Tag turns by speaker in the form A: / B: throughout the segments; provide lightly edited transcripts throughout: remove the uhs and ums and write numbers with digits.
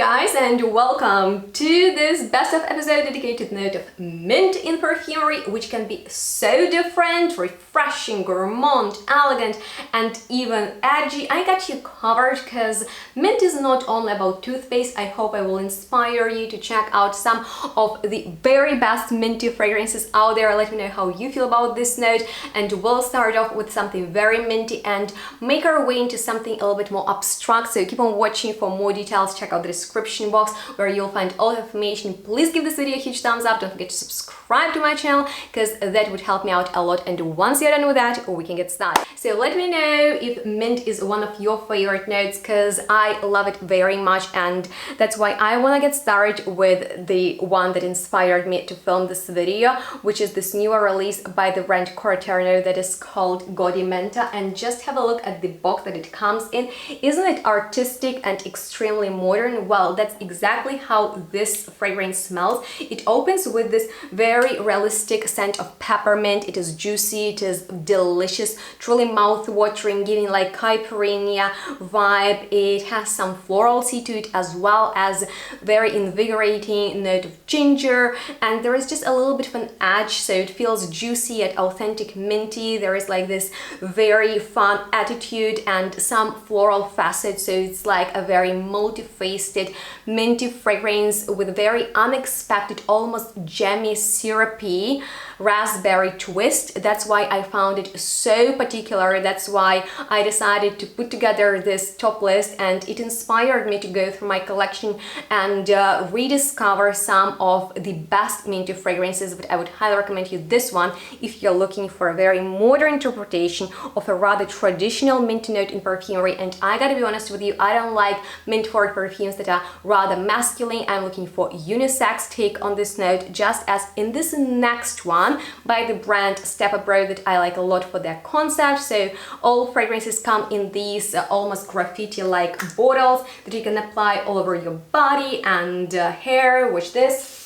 A: guys, and welcome to this best of episode dedicated to the note of mint in perfumery, which can be so different, refreshing, gourmand, elegant, and even edgy. I got you covered because mint is not only about toothpaste. I hope I will inspire you to check out some of the very best minty fragrances out there. Let me know how you feel about this note, and we'll start off with something very minty and make our way into something a little bit more abstract. So keep on watching for more details. Check out the description box where you'll find all the information. Please give this video a huge thumbs up. Don't forget to subscribe to my channel because that would help me out a lot. And once you're done with that, we can get started. So let me know if mint is one of your favorite notes because I love it very much, and that's why I want to get started with the one that inspired me to film this video, which is this newer release by the brand Carner that is called Gourmand. And just have a look at the box that it comes in. Isn't it artistic and extremely modern? Well, that's exactly how this fragrance smells. It opens with this very realistic scent of peppermint. It is juicy, it is delicious, truly mouth-watering, giving like caipirinha vibe. It has some florality to it as well as very invigorating note of ginger, and there is just a little bit of an edge, so it feels juicy yet authentic minty. There is like this very fun attitude and some floral facets, so it's like a very multi-faceted minty fragrance with very unexpected, almost jammy, syrupy raspberry twist. That's why I found it so particular. That's why I decided to put together this top list, and it inspired me to go through my collection and rediscover some of the best minty fragrances. But I would highly recommend you this one if you're looking for a very modern interpretation of a rather traditional minty note in perfumery. And I gotta be honest with you, I don't like mint forward perfumes that are rather masculine. I'm looking for unisex take on this note, just as in this next one by the brand Step Abroad that I like a lot for their concept. So all fragrances come in these almost graffiti-like bottles that you can apply all over your body and hair. Watch this.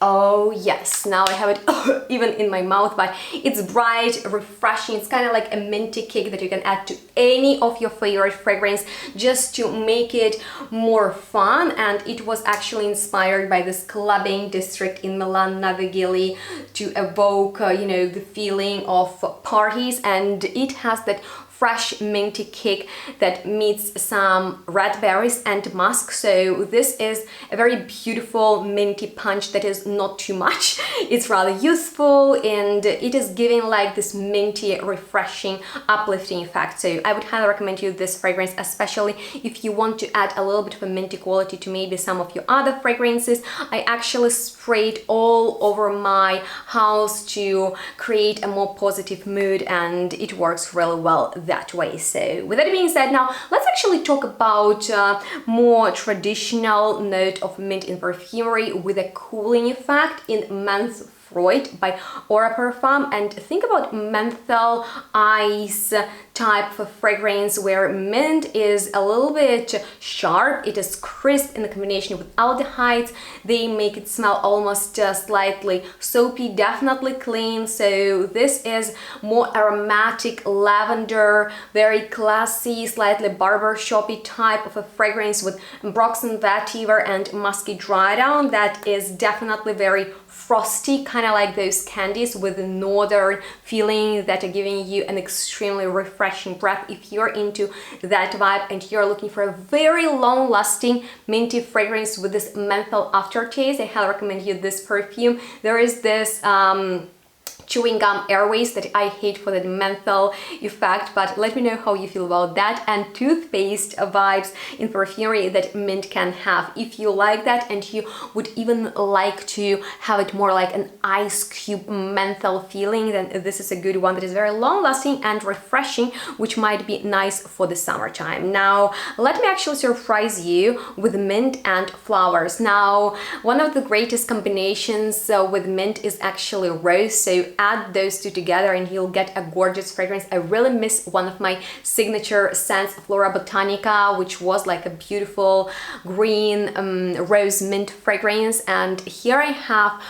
A: Oh yes, now I have it even in my mouth, but it's bright, refreshing. It's kind of like a minty kick that you can add to any of your favorite fragrance just to make it more fun. And it was actually inspired by this clubbing district in Milan Navigili to evoke, you know, the feeling of parties, and it has that fresh minty kick that meets some red berries and musk. So this is a very beautiful minty punch that is not too much. It's rather youthful, and it is giving like this minty, refreshing, uplifting effect. So I would highly recommend you this fragrance, especially if you want to add a little bit of a minty quality to maybe some of your other fragrances. I actually sprayed all over my house to create a more positive mood, and it works really well that way. So with that being said, now let's actually talk about more traditional note of mint in perfumery with a cooling effect in men's Freud by Aura Perfume. And think about menthol ice type of fragrance where mint is a little bit sharp, it is crisp in the combination with aldehydes. They make it smell almost slightly soapy, definitely clean. So this is more aromatic lavender, very classy, slightly barbershoppy type of a fragrance with ambroxan vetiver and musky dry down that is definitely very frosty, kind of like those candies with a northern feeling that are giving you an extremely refreshing breath. If you're into that vibe and you're looking for a very long-lasting minty fragrance with this menthol aftertaste, I highly recommend you this perfume. There is this chewing gum airways that I hate for the menthol effect, but let me know how you feel about that, and toothpaste vibes in perfumery that mint can have. If you like that and you would even like to have it more like an ice cube menthol feeling, then this is a good one that is very long lasting and refreshing, which might be nice for the summertime. Now let me actually surprise you with mint and flowers. Now one of the greatest combinations with mint is actually rose, so add those two together and you'll get a gorgeous fragrance. I really miss one of my signature scents, Flora Botanica, which was like a beautiful green rose mint fragrance, and here I have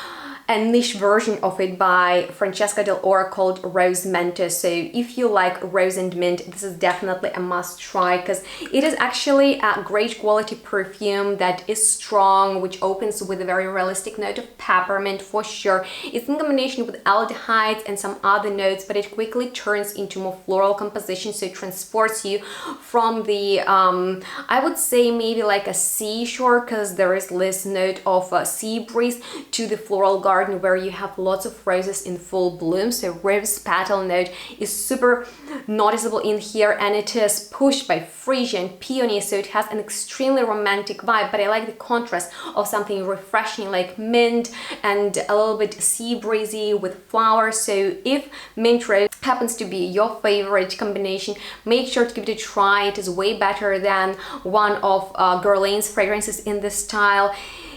A: a niche version of it by Francesca Del Ora called Rose Menta. So if you like rose and mint, this is definitely a must try, because it is actually a great quality perfume that is strong, which opens with a very realistic note of peppermint for sure. It's in combination with aldehydes and some other notes, but it quickly turns into more floral composition, so it transports you from the I would say maybe like a seashore, because there is this note of a sea breeze, to the floral garden where you have lots of roses in full bloom. So rose petal note is super noticeable in here, and it is pushed by freesia and peony, so it has an extremely romantic vibe. But I like the contrast of something refreshing like mint and a little bit sea breezy with flowers. So if mint rose happens to be your favorite combination, make sure to give it a try. It is way better than one of Guerlain's fragrances in this style,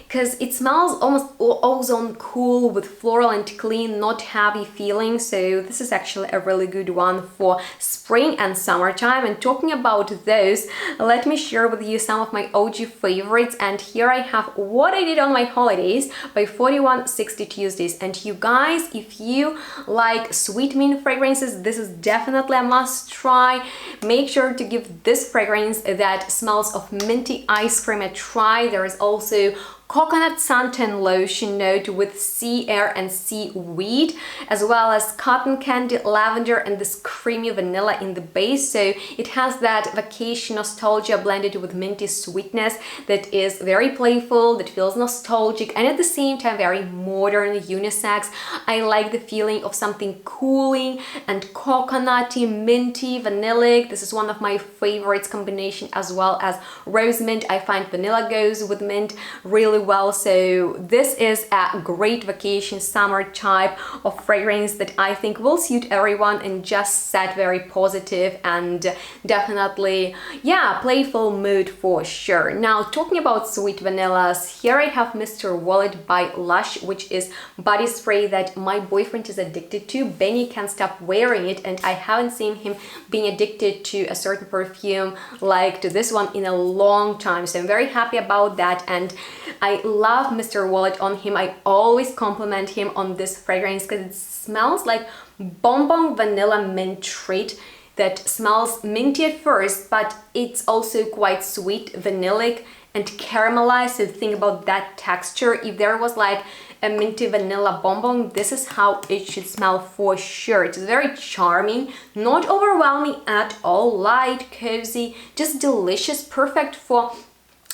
A: because it smells almost ozone cool with floral and clean, not heavy feeling. So this is actually a really good one for spring and summertime. And talking about those, let me share with you some of my OG favorites. And here I have What I Did on My Holidays by 4160 Tuesdays. And you guys, if you like sweet mint fragrances, this is definitely a must try. Make sure to give this fragrance that smells of minty ice cream a try. There is also coconut suntan lotion note with sea air and seaweed, as well as cotton candy, lavender, and this creamy vanilla in the base. So it has that vacation nostalgia blended with minty sweetness that is very playful, that feels nostalgic, and at the same time very modern, unisex. I like the feeling of something cooling and coconutty, minty, vanillic. This is one of my favorites combination, as well as rose mint. I find vanilla goes with mint really well. So this is a great vacation summer type of fragrance that I think will suit everyone and just set very positive and definitely, yeah, playful mood for sure. Now, talking about sweet vanillas, here I have Mr. Wallet by Lush, which is body spray that my boyfriend is addicted to. Benny can't stop wearing it, and I haven't seen him being addicted to a certain perfume like to this one in a long time. So I'm very happy about that, and I love Mr. Wallet on him. I always compliment him on this fragrance because it smells like bonbon vanilla mint treat that smells minty at first, but it's also quite sweet, vanillic, and caramelized. So think about that texture. If there was like a minty vanilla bonbon, this is how it should smell for sure. It's very charming, not overwhelming at all, light, cozy, just delicious, perfect for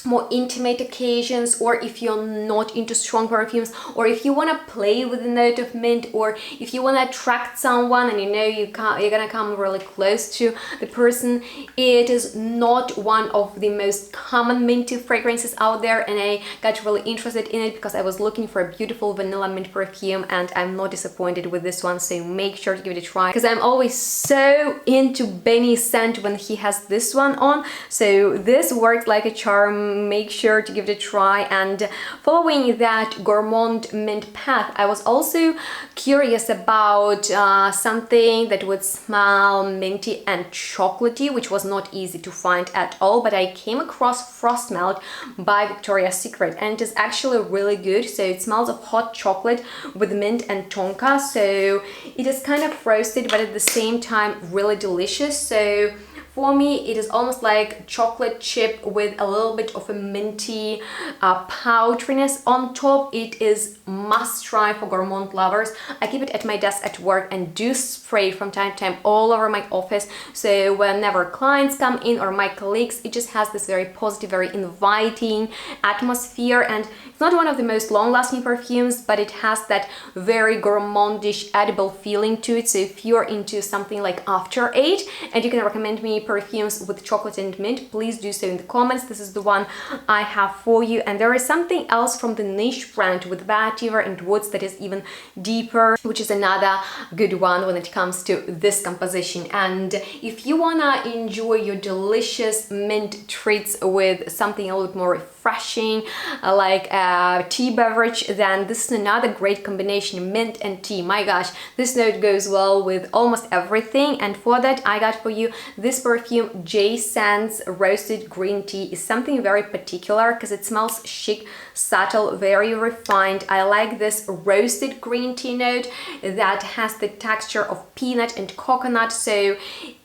A: more intimate occasions, or if you're not into strong perfumes, or if you want to play with the note of mint, or if you want to attract someone and you know you're gonna come really close to the person. It is not one of the most common minty fragrances out there, and I got really interested in it because I was looking for a beautiful vanilla mint perfume, and I'm not disappointed with this one. So make sure to give it a try, because I'm always so into Benny's scent when he has this one on. So this works like a charm. Make sure to give it a try. And following that Gourmand mint path, I was also curious about something that would smell minty and chocolatey, which was not easy to find at all, but I came across Frost Melt by Victoria's Secret, and it is actually really good. So it smells of hot chocolate with mint and tonka, so it is kind of roasted but at the same time really delicious. So for me, it is almost like chocolate chip with a little bit of a minty powderiness on top. It is must try for Gourmand lovers. I keep it at my desk at work and do spray from time to time all over my office. So whenever clients come in or my colleagues, it just has this very positive, very inviting atmosphere. And it's not one of the most long-lasting perfumes, but it has that very gourmandish, edible feeling to it. So if you're into something like After 8 and you can recommend me perfumes with chocolate and mint, please do so in the comments. This is the one I have for you. And there is something else from the niche brand with vetiver and woods that is even deeper, which is another good one when it comes to this composition. And if you wanna enjoy your delicious mint treats with something a little bit more refreshing, like a tea beverage, then this is another great combination, mint and tea. My gosh, this note goes well with almost everything, and for that I got for you this perfume, J Scents Roasted Green Tea. Is something very particular because it smells chic, subtle, very refined. I like this roasted green tea note that has the texture of peanut and coconut, so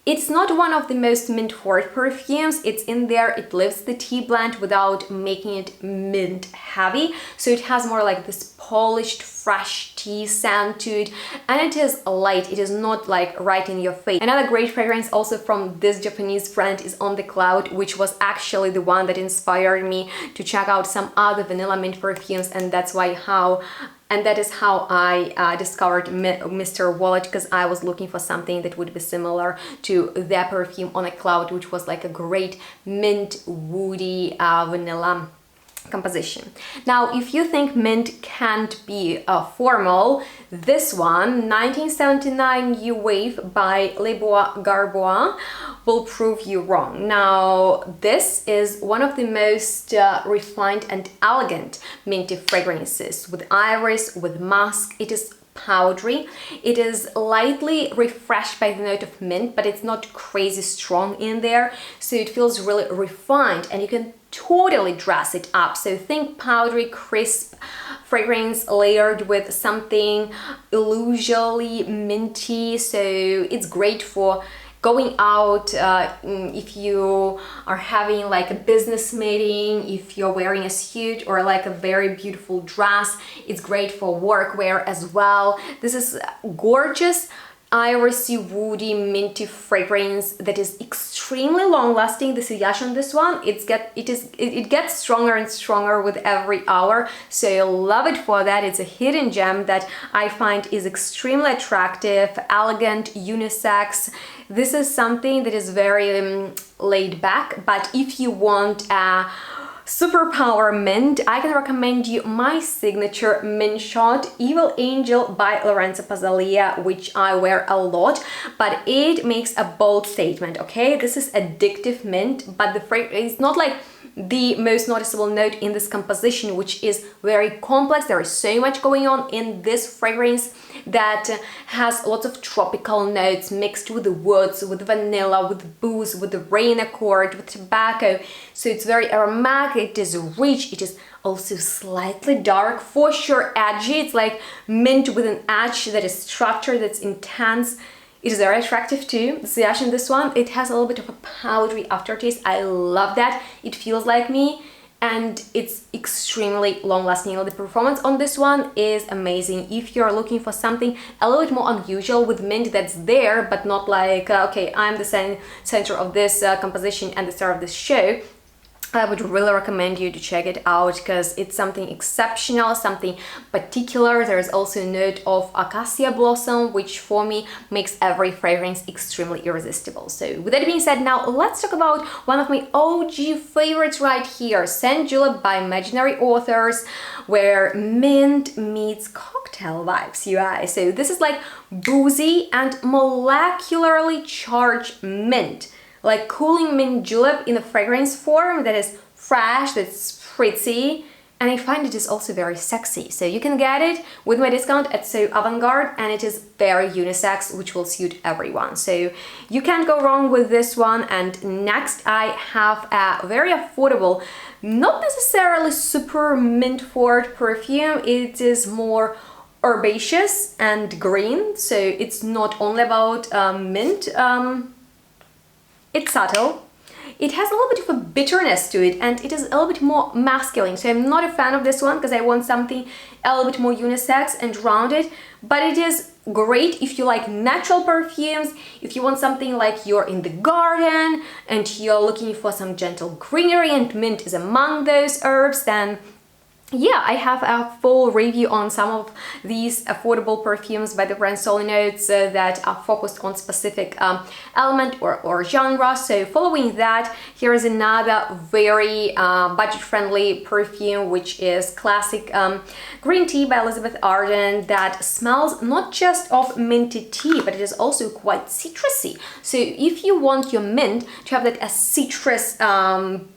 A: it's not one of the most mint forward perfumes. It's in there, it lifts the tea blend without making it mint heavy, so it has more like this polished fresh tea scent to it, and it is light, it is not like right in your face. Another great fragrance also from this Japanese brand is On the Cloud, which was actually the one that inspired me to check out some other vanilla mint perfumes, and that is how I discovered Mr. Wallet, because I was looking for something that would be similar to their perfume On a Cloud, which was like a great mint, woody, vanilla composition. Now, if you think mint can't be formal, this one, 1979 New Wave by Les Bois Garbois, will prove you wrong. Now, this is one of the most refined and elegant minty fragrances, with iris, with musk. It is powdery, it is lightly refreshed by the note of mint, but it's not crazy strong in there, so it feels really refined, and you can totally dress it up. So think powdery, crisp fragrance layered with something illusionally minty, so it's great for going out, if you are having like a business meeting, if you're wearing a suit or like a very beautiful dress. It's great for workwear as well. This is gorgeous, irisy, woody, minty fragrance that is extremely long lasting. The sillage on this one, it gets stronger and stronger with every hour, so I love it for that. It's a hidden gem that I find is extremely attractive, elegant, unisex. This is something that is very laid back, but if you want a superpower mint, I can recommend you my signature mint shot, Evil Angel by Lorenzo Pazzalia, which I wear a lot, but it makes a bold statement, okay? This is addictive mint, but the fragrance is not like the most noticeable note in this composition, which is very complex. There is so much going on in this fragrance that has lots of tropical notes mixed with the woods, with vanilla, with booze, with the rain accord, with tobacco. So it's very aromatic, it is rich, it is also slightly dark, for sure edgy. It's like mint with an edge that is structured, that's intense. It is very attractive too. The sillage in this one, it has a little bit of a powdery aftertaste. I love that. It feels like me, and it's extremely long lasting. The performance on this one is amazing. If you're looking for something a little bit more unusual with mint that's there, but not like, okay, I'm the center of this composition and the star of this show, I would really recommend you to check it out, because it's something exceptional, something particular. There's also a note of acacia blossom, which for me makes every fragrance extremely irresistible. So with that being said, now let's talk about one of my OG favorites right here, Scent Julep by Imaginary Authors, where mint meets cocktail vibes, you guys. So this is like boozy and molecularly charged mint, like cooling mint julep in a fragrance form that is fresh, that's spritzy, and I find it is also very sexy. So you can get it with my discount at So Avant-Garde, and it is very unisex, which will suit everyone. So you can't go wrong with this one. And next I have a very affordable, not necessarily super mint forward perfume. It is more herbaceous and green, so it's not only about mint. It's subtle, it has a little bit of a bitterness to it, and it is a little bit more masculine. So I'm not a fan of this one because I want something a little bit more unisex and rounded, but it is great if you like natural perfumes, if you want something like you're in the garden and you're looking for some gentle greenery and mint is among those herbs, then yeah, I have a full review on some of these affordable perfumes by the brand Solid Notes that are focused on specific element or genre. So following that, here is another very budget-friendly perfume, which is classic green tea by Elizabeth Arden, that smells not just of minty tea, but it is also quite citrusy. So if you want your mint to have that a citrus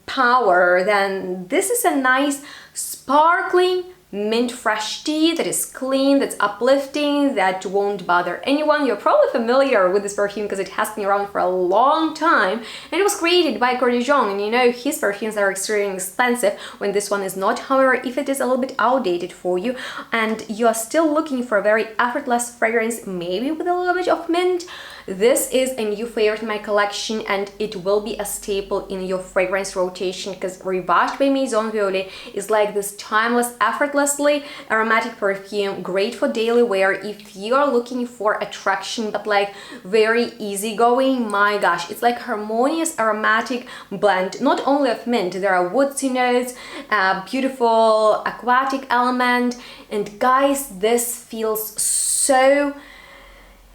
A: power, then this is a nice sparkling mint fresh tea that is clean, that's uplifting, that won't bother anyone. You're probably familiar with this perfume because it has been around for a long time, and it was created by Gourmand, and you know his perfumes are extremely expensive when this one is not. However, if it is a little bit outdated for you and you are still looking for a very effortless fragrance, maybe with a little bit of mint, this is a new favorite in my collection, and it will be a staple in your fragrance rotation because Rivage by Maison Violet is like this timeless, effortlessly aromatic perfume, great for daily wear if you are looking for attraction but like very easygoing. My gosh, it's like harmonious aromatic blend, not only of mint, there are woodsy notes, beautiful aquatic element, and guys, this feels so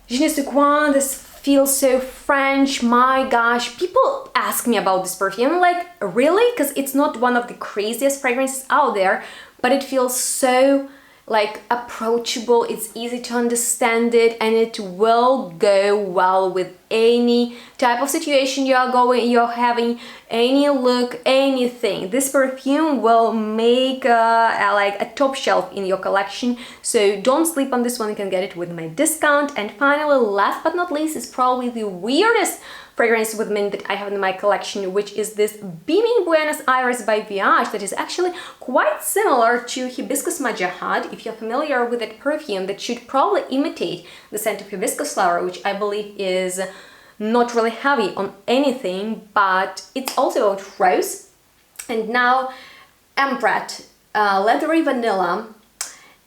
A: je ne sais quoi, this feels so French. My gosh, people ask me about this perfume, like, really? Because it's not one of the craziest fragrances out there, but it feels so like approachable, it's easy to understand it, and it will go well with any type of situation you're having, any look, anything. This perfume will make like a top shelf in your collection, so don't sleep on this one. You can get it with my discount. And finally, last but not least, is probably the weirdest fragrance with mint that I have in my collection, which is this Beaming Buenos Aires by Violet that is actually quite similar to Hibiscus Majahad. If you're familiar with that perfume, that should probably imitate the scent of hibiscus flower, which I believe is not really heavy on anything, but it's also about rose. And now Ambrette, leathery vanilla.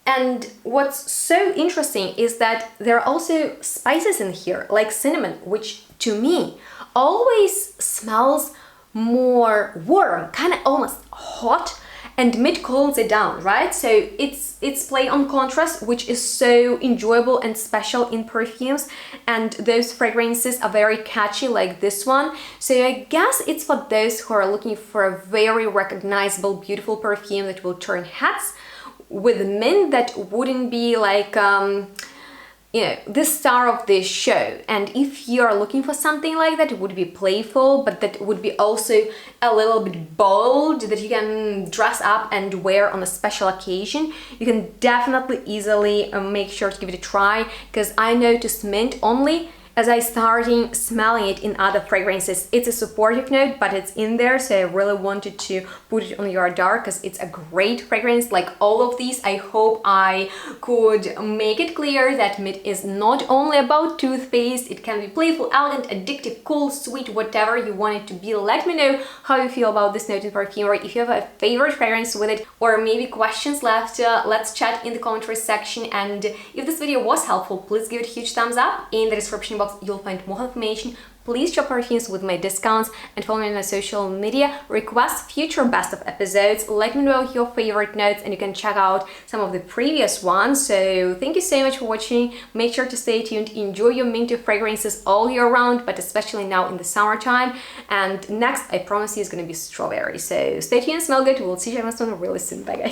A: And what's so interesting is that there are also spices in here, like cinnamon, which to me always smells more warm, kind of almost hot, and mint cools it down, right? So it's play on contrast, which is so enjoyable and special in perfumes, and those fragrances are very catchy like this one. So I guess it's for those who are looking for a very recognizable, beautiful perfume that will turn heads, with mint that wouldn't be like you know, the star of this show. And if you're looking for something like that, it would be playful, but that would be also a little bit bold, that you can dress up and wear on a special occasion. You can definitely easily make sure to give it a try, because I noticed mint only as I started smelling it in other fragrances. It's a supportive note, but it's in there, so I really wanted to put it on your radar because it's a great fragrance. Like all of these, I hope I could make it clear that mint is not only about toothpaste. It can be playful, elegant, addictive, cool, sweet, whatever you want it to be. Let me know how you feel about this note in perfumery. If you have a favorite fragrance with it, or maybe questions left, let's chat in the commentary section. And if this video was helpful, please give it a huge thumbs up. In the description box you'll find more information. Please shop perfumes with my discounts and follow me on my social media. Request future best of episodes. Let me know your favorite notes, and you can check out some of the previous ones. So thank you so much for watching. Make sure to stay tuned. Enjoy your minty fragrances all year round, but especially now in the summertime. And next, I promise you, is going to be strawberry. So stay tuned, smell good. We'll see you next one really soon. Bye guys.